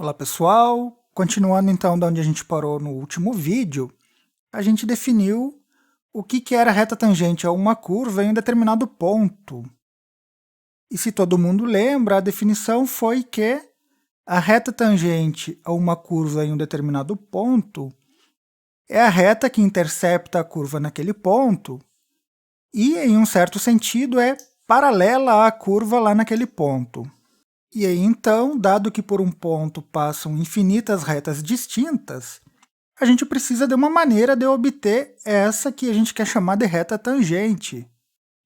Olá pessoal, continuando então de onde a gente parou no último vídeo, a gente definiu o que era reta tangente a uma curva em um determinado ponto. E se todo mundo lembra, a definição foi que a reta tangente a uma curva em um determinado ponto é a reta que intercepta a curva naquele ponto e, em um certo sentido, é paralela à curva lá naquele ponto. E aí, então, dado que por um ponto passam infinitas retas distintas, a gente precisa de uma maneira de obter essa que a gente quer chamar de reta tangente.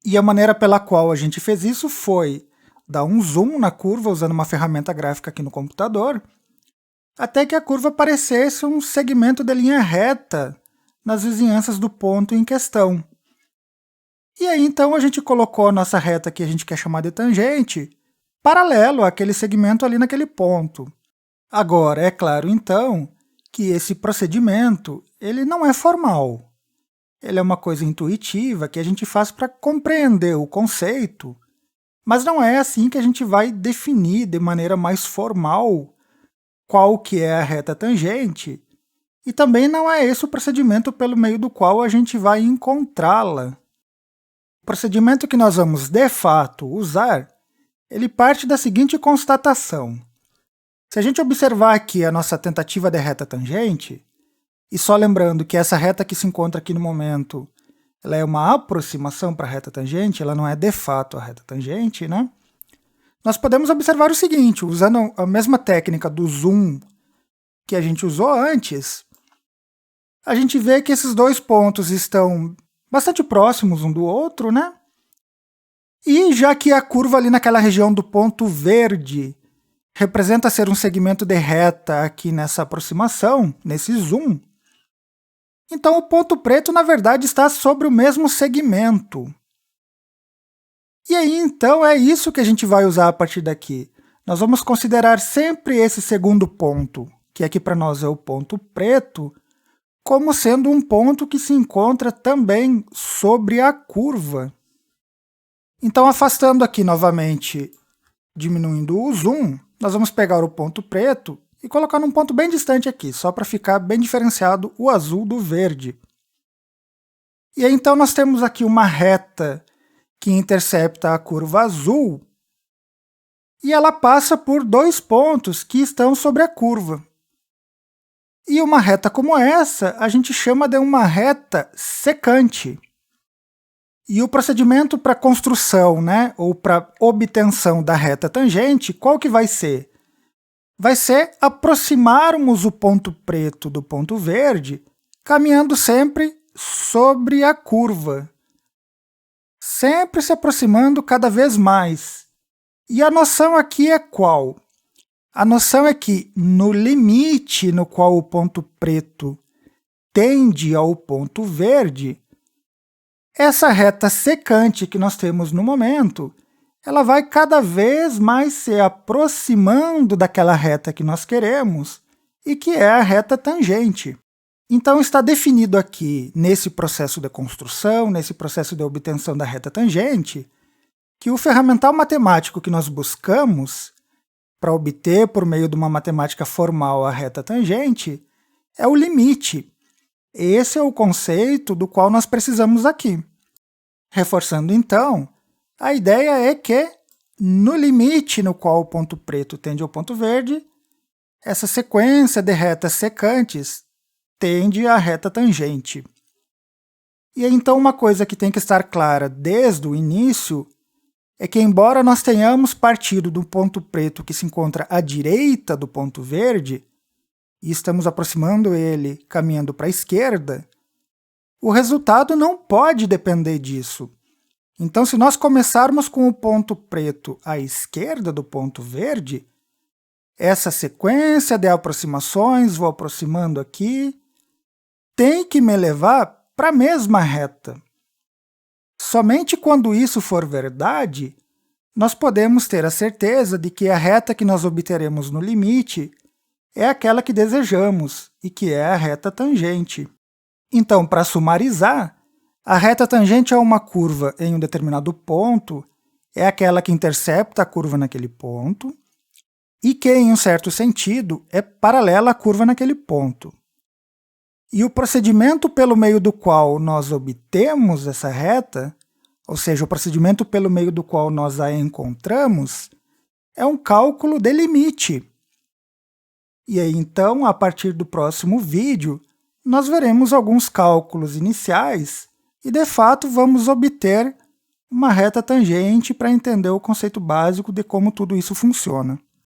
E a maneira pela qual a gente fez isso foi dar um zoom na curva usando uma ferramenta gráfica aqui no computador, até que a curva parecesse um segmento de linha reta nas vizinhanças do ponto em questão. E aí, então, a gente colocou a nossa reta que a gente quer chamar de tangente paralelo àquele segmento ali naquele ponto. Agora, é claro, então, que esse procedimento ele não é formal. Ele é uma coisa intuitiva que a gente faz para compreender o conceito, mas não é assim que a gente vai definir de maneira mais formal qual que é a reta tangente, e também não é esse o procedimento pelo meio do qual a gente vai encontrá-la. O procedimento que nós vamos, de fato, usar ele parte da seguinte constatação. Se a gente observar aqui a nossa tentativa de reta tangente, e só lembrando que essa reta que se encontra aqui no momento, ela é uma aproximação para a reta tangente, ela não é de fato a reta tangente, né? Nós podemos observar o seguinte, usando a mesma técnica do zoom que a gente usou antes, a gente vê que esses dois pontos estão bastante próximos um do outro, né? E já que a curva ali naquela região do ponto verde representa ser um segmento de reta aqui nessa aproximação, nesse zoom, então o ponto preto, na verdade, está sobre o mesmo segmento. E aí, então, é isso que a gente vai usar a partir daqui. Nós vamos considerar sempre esse segundo ponto, que aqui para nós é o ponto preto, como sendo um ponto que se encontra também sobre a curva. Então, afastando aqui novamente, diminuindo o zoom, nós vamos pegar o ponto preto e colocar num ponto bem distante aqui, só para ficar bem diferenciado o azul do verde. E aí, então, nós temos aqui uma reta que intercepta a curva azul e ela passa por dois pontos que estão sobre a curva. E uma reta como essa, a gente chama de uma reta secante. E o procedimento para construção, ou para obtenção da reta tangente, qual que vai ser? Vai ser aproximarmos o ponto preto do ponto verde, caminhando sempre sobre a curva. Sempre se aproximando cada vez mais. E a noção aqui é qual? A noção é que, no limite no qual o ponto preto tende ao ponto verde, essa reta secante que nós temos no momento, ela vai cada vez mais se aproximando daquela reta que nós queremos e que é a reta tangente. Então, está definido aqui, nesse processo de construção, nesse processo de obtenção da reta tangente, que o ferramental matemático que nós buscamos para obter, por meio de uma matemática formal, a reta tangente, é o limite. Esse é o conceito do qual nós precisamos aqui. Reforçando, então, a ideia é que, no limite no qual o ponto preto tende ao ponto verde, essa sequência de retas secantes tende à reta tangente. E então uma coisa que tem que estar clara desde o início é que, embora nós tenhamos partido do ponto preto que se encontra à direita do ponto verde, e estamos aproximando ele caminhando para a esquerda, o resultado não pode depender disso. Então, se nós começarmos com o ponto preto à esquerda do ponto verde, essa sequência de aproximações, vou aproximando aqui, tem que me levar para a mesma reta. Somente quando isso for verdade, nós podemos ter a certeza de que a reta que nós obteremos no limite é aquela que desejamos, e que é a reta tangente. Então, para sumarizar, a reta tangente a uma curva em um determinado ponto é aquela que intercepta a curva naquele ponto, e que, em um certo sentido, é paralela à curva naquele ponto. E o procedimento pelo meio do qual nós obtemos essa reta, ou seja, o procedimento pelo meio do qual nós a encontramos, é um cálculo de limite. E aí, então, a partir do próximo vídeo, nós veremos alguns cálculos iniciais e, de fato, vamos obter uma reta tangente para entender o conceito básico de como tudo isso funciona.